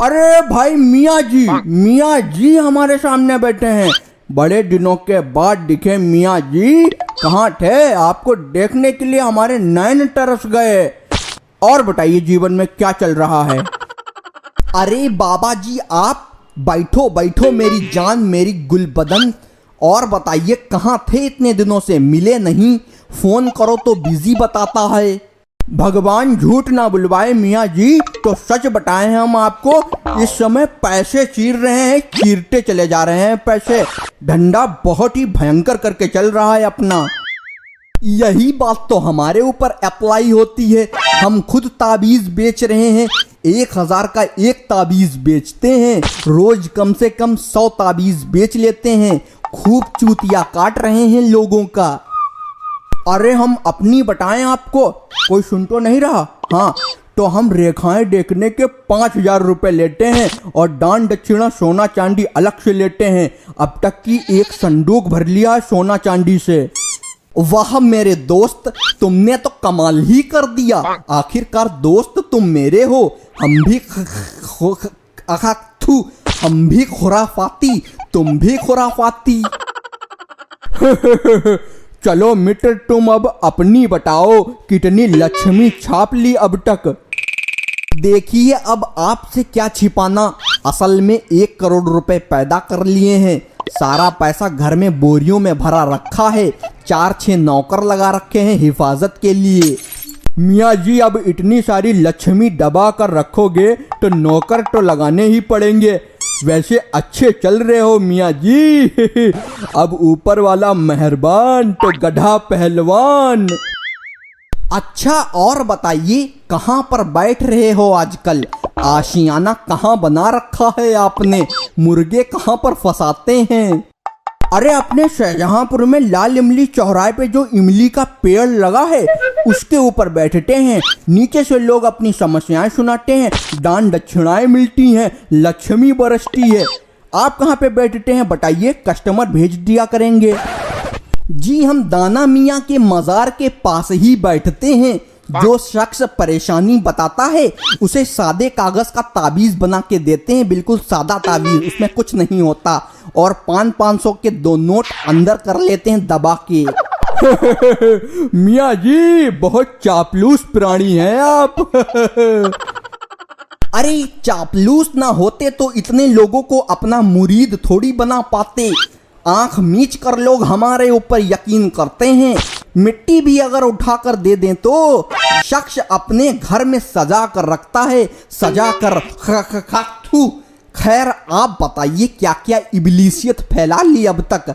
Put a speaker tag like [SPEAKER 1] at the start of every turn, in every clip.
[SPEAKER 1] अरे भाई मियाँ जी हमारे सामने बैठे हैं। बड़े दिनों के बाद दिखे मियाँ जी। कहाँ थे? आपको देखने के लिए हमारे नैन तरस गए। और बताइए जीवन में क्या चल रहा है?
[SPEAKER 2] अरे बाबा जी आप बैठो बैठो मेरी जान मेरी गुलबदन। और बताइए कहाँ थे? इतने दिनों से मिले नहीं, फोन करो तो बिजी बताता है।
[SPEAKER 1] भगवान झूठ ना बुलवाए मियाँ जी, तो सच बताएं हम आपको। इस समय पैसे चीर रहे हैं, चीरते चले जा रहे हैं पैसे। धंधा बहुत ही भयंकर करके चल रहा है अपना।
[SPEAKER 2] यही बात तो हमारे ऊपर अप्लाई होती है। हम खुद ताबीज बेच रहे हैं। 1000 का एक ताबीज बेचते हैं, रोज कम से कम 100 ताबीज बेच लेते हैं। खूब चूतिया काट रहे हैं लोगों का।
[SPEAKER 1] अरे हम अपनी बताएं आपको, कोई सुन तो नहीं रहा? हाँ, तो हम रेखाएं देखने के 5000 रुपए लेते हैं और दान दक्षिणा सोना चांदी अलग से लेते हैं। अब तक की एक संदूक भर लिया है सोना चांदी से।
[SPEAKER 2] वाह मेरे दोस्त, तुमने तो कमाल ही कर दिया। आखिरकार दोस्त तुम मेरे हो। हम भी खुराफाती, तुम भी खुराफाती।
[SPEAKER 1] चलो मित्र, तुम अब अपनी बताओ, कितनी लक्ष्मी छाप ली अब तक?
[SPEAKER 2] देखिए अब आपसे क्या छिपाना। असल में 1 करोड़ रुपए पैदा कर लिए हैं। सारा पैसा घर में बोरियों में भरा रखा है। 4-6 नौकर लगा रखे हैं हिफाजत के लिए।
[SPEAKER 1] मियाँ जी अब इतनी सारी लक्ष्मी दबा कर रखोगे तो नौकर तो लगाने ही पड़ेंगे। वैसे अच्छे चल रहे हो मियाँ जी। अब ऊपर वाला मेहरबान तो गधा पहलवान।
[SPEAKER 2] अच्छा और बताइए कहाँ पर बैठ रहे हो आजकल? आशियाना कहाँ बना रखा है आपने? मुर्गे कहाँ पर फंसाते हैं?
[SPEAKER 1] अरे अपने शाहजहांपुर में लाल इमली चौराहे पे जो इमली का पेड़ लगा है उसके ऊपर बैठते हैं। नीचे से लोग अपनी समस्याएं सुनाते हैं, दान दक्षिणाएं मिलती हैं, लक्ष्मी बरसती है। आप कहाँ पे बैठते हैं बताइए, कस्टमर भेज दिया करेंगे।
[SPEAKER 2] जी हम दाना मियाँ के मजार के पास ही बैठते हैं। जो शख्स परेशानी बताता है उसे सादे कागज का ताबीज बना के देते हैं। बिल्कुल सादा ताबीज, उसमें कुछ नहीं होता। और 500 के 2 नोट अंदर कर लेते हैं दबा के।
[SPEAKER 1] मियाँ जी बहुत चापलूस प्राणी हैं आप।
[SPEAKER 2] अरे चापलूस ना होते तो इतने लोगों को अपना मुरीद थोड़ी बना पाते। आंख मीच कर लोग हमारे ऊपर यकीन करते हैं। मिट्टी भी अगर उठाकर दे दें तो शख्स अपने घर में सजा कर रखता है, सजा कर। खैर आप बताइए क्या क्या इब्लीसियत फैला ली अब तक?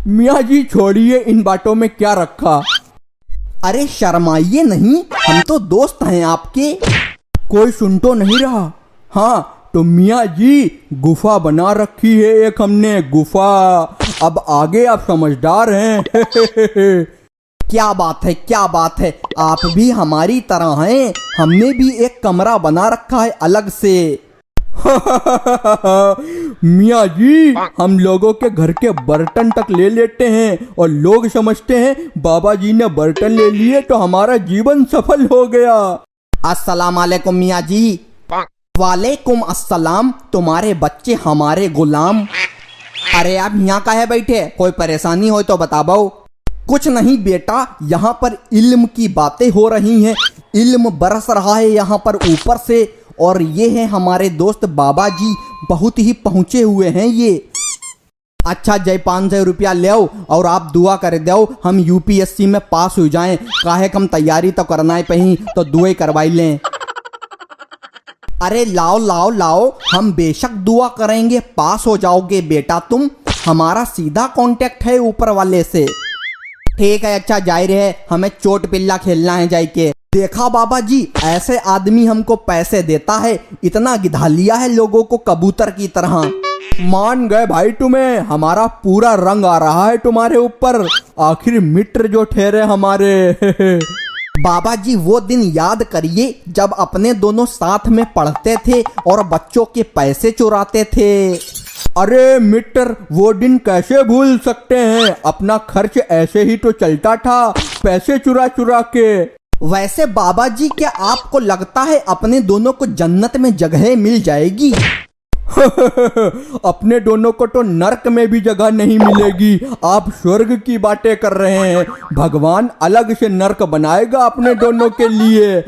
[SPEAKER 1] मियाँ जी छोड़िए, इन बातों में क्या रखा।
[SPEAKER 2] अरे शर्माइए नहीं, हम तो दोस्त हैं आपके।
[SPEAKER 1] कोई सुन तो नहीं रहा? हाँ तो मियाँ जी गुफा बना रखी है एक हमने, गुफा। अब आगे आप समझदार हैं।
[SPEAKER 2] क्या बात है, क्या बात है। आप भी हमारी तरह हैं। हमने भी एक कमरा बना रखा है अलग से।
[SPEAKER 1] मियाँ जी हम लोगों के घर के बर्तन तक ले लेते हैं और लोग समझते हैं बाबा जी ने बर्तन ले लिए तो हमारा जीवन सफल हो गया।
[SPEAKER 2] अस्सलाम वालेकुम मियाँ जी। वालेकुम अस्सलाम। तुम्हारे बच्चे हमारे गुलाम। अरे आप यहाँ काहे बैठे? कोई परेशानी हो तो बताओ। कुछ नहीं बेटा, यहाँ पर इल्म की बातें हो रही हैं। इल्म बरस रहा है यहाँ पर ऊपर से। और ये है हमारे दोस्त बाबा जी, बहुत ही पहुँचे हुए हैं ये। अच्छा जय 500 रुपया ले आओ और आप दुआ कर दो हम यूपीएससी में पास हो जाएं। काहे कम तैयारी तो करना ही पही, तो दुआ करवाई लें। अरे लाओ लाओ लाओ, हम बेशक दुआ करेंगे, पास हो जाओगे बेटा तुम। हमारा सीधा कांटेक्ट है ऊपर वाले से। ठीक है अच्छा जाहिर है, हमें चोट पिल्ला खेलना है जाके। देखा बाबा जी, ऐसे आदमी हमको पैसे देता है। इतना गिधा लिया है लोगों को कबूतर की तरह।
[SPEAKER 1] मान गए भाई तुम्हें, हमारा पूरा रंग आ रहा है तुम्हारे ऊपर। आखिर मित्र जो ठहरे हमारे।
[SPEAKER 2] बाबा जी वो दिन याद करिए जब अपने दोनों साथ में पढ़ते थे और बच्चों के पैसे चुराते थे।
[SPEAKER 1] अरे मित्र वो दिन कैसे भूल सकते हैं? अपना खर्च ऐसे ही तो चलता था, पैसे चुरा चुरा के।
[SPEAKER 2] वैसे बाबा जी, क्या आपको लगता है अपने दोनों को जन्नत में जगह मिल जाएगी?
[SPEAKER 1] अपने दोनों को तो नर्क में भी जगह नहीं मिलेगी। आप स्वर्ग की बातें कर रहे हैं। भगवान अलग से नर्क बनाएगा अपने दोनों के लिए।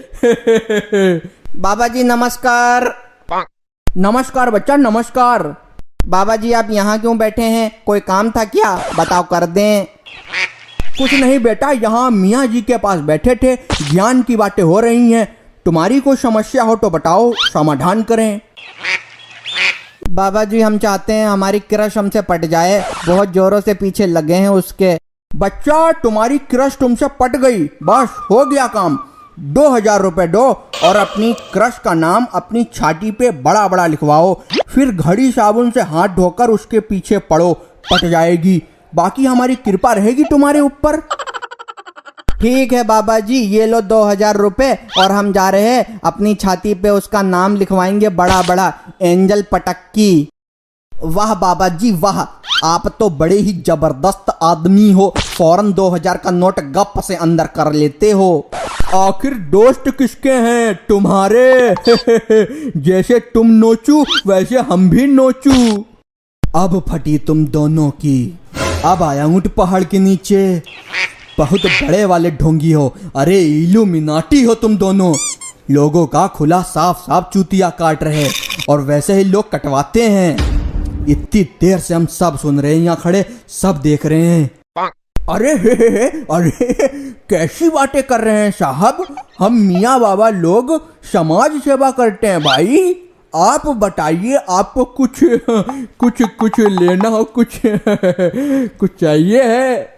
[SPEAKER 2] बाबा जी नमस्कार।
[SPEAKER 1] नमस्कार बच्चा, नमस्कार।
[SPEAKER 2] बाबा जी आप यहाँ क्यों बैठे हैं? कोई काम था क्या? बताओ कर दें।
[SPEAKER 1] कुछ नहीं बेटा, यहाँ मियाँ जी के पास बैठे थे, ज्ञान की बातें हो रही हैं। तुम्हारी कोई समस्या हो तो बताओ, समाधान करें।
[SPEAKER 2] बाबा जी हम चाहते हैं हमारी क्रश हमसे पट जाए, बहुत जोरों से पीछे लगे हैं उसके।
[SPEAKER 1] बच्चा तुम्हारी क्रश तुमसे पट गई, बस हो गया काम। 2000 रुपए दो और अपनी क्रश का नाम अपनी छाती पे बड़ा बड़ा लिखवाओ, फिर घड़ी साबुन से हाथ धोकर उसके पीछे पड़ो, पट जाएगी। बाकी हमारी कृपा रहेगी तुम्हारे ऊपर।
[SPEAKER 2] ठीक है बाबा जी, ये लो 2000 रुपए और हम जा रहे हैं अपनी छाती पे उसका नाम लिखवाएंगे बड़ा बड़ा, एंजल पटक्की। वाह बाबा जी वाह, आप तो बड़े ही जबरदस्त आदमी हो, फौरन 2000 का नोट गप से अंदर कर लेते हो।
[SPEAKER 1] आखिर दोस्त किसके हैं? तुम्हारे। जैसे तुम नोचू वैसे हम भी नोचू।
[SPEAKER 2] अब फटी तुम दोनों की। अब आया ऊंट पहाड़ के नीचे। बहुत बड़े वाले ढोंगी हो, अरे इल्यूमिनाटी हो तुम दोनों। लोगों का खुला साफ साफ चूतिया काट रहे और वैसे ही लोग कटवाते हैं। इतनी देर से हम सब सुन रहे हैं, यहाँ खड़े सब देख रहे हैं।
[SPEAKER 1] अरे अरे कैसी बातें कर रहे हैं साहब, हम मियाँ बाबा लोग समाज सेवा करते हैं भाई। आप बताइए, आपको कुछ कुछ कुछ लेना हो, कुछ कुछ चाहिए है?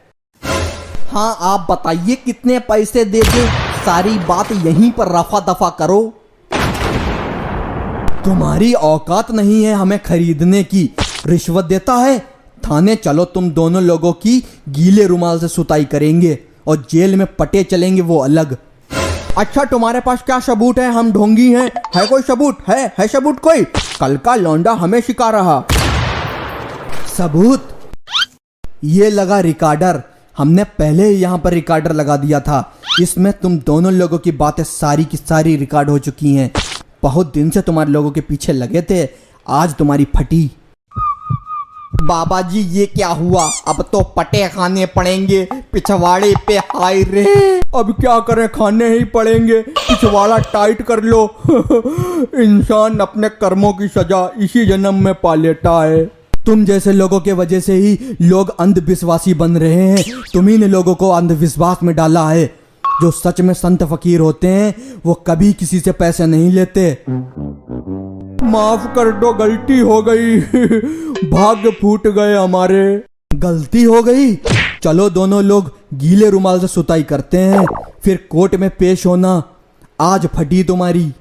[SPEAKER 2] हाँ आप बताइए कितने पैसे दे दे, सारी बात यहीं पर रफा दफा करो। तुम्हारी औकात नहीं है हमें खरीदने की, रिश्वत देता है। थाने चलो, तुम दोनों लोगों की गीले रुमाल से सुताई करेंगे और जेल में पटे चलेंगे वो अलग।
[SPEAKER 1] अच्छा तुम्हारे पास क्या सबूत है? हम ढोंगी हैं, है कोई सबूत? है सबूत कोई? कल का लौंडा हमें सिखा रहा।
[SPEAKER 2] सबूत? ये लगा रिकॉर्डर, हमने पहले ही यहाँ पर रिकॉर्डर लगा दिया था। इसमें तुम दोनों लोगों की बातें सारी की सारी रिकॉर्ड हो चुकी हैं। बहुत दिन से तुम्हारे लोगों के पीछे लगे थे, आज तुम्हारी फटी। बाबा जी ये क्या हुआ? अब तो पटे खाने पड़ेंगे पिछवाड़े पे। हाय रे,
[SPEAKER 1] अब क्या करें, खाने ही पड़ेंगे। पिछवाड़ा टाइट कर लो। इंसान अपने कर्मों की सजा इसी जन्म में पा लेता है।
[SPEAKER 2] तुम जैसे लोगों के वजह से ही लोग अंधविश्वासी बन रहे हैं। तुम्ही ने लोगों को अंधविश्वास में डाला है। जो सच में संत फकीर होते हैं वो कभी किसी से पैसे नहीं लेते।
[SPEAKER 1] माफ कर दो, गलती हो गई। भाग्य फूट गए हमारे।
[SPEAKER 2] गलती हो गई? चलो दोनों लोग गीले रुमाल से सुताई करते हैं, फिर कोर्ट में पेश होना। आज फटी तुम्हारी।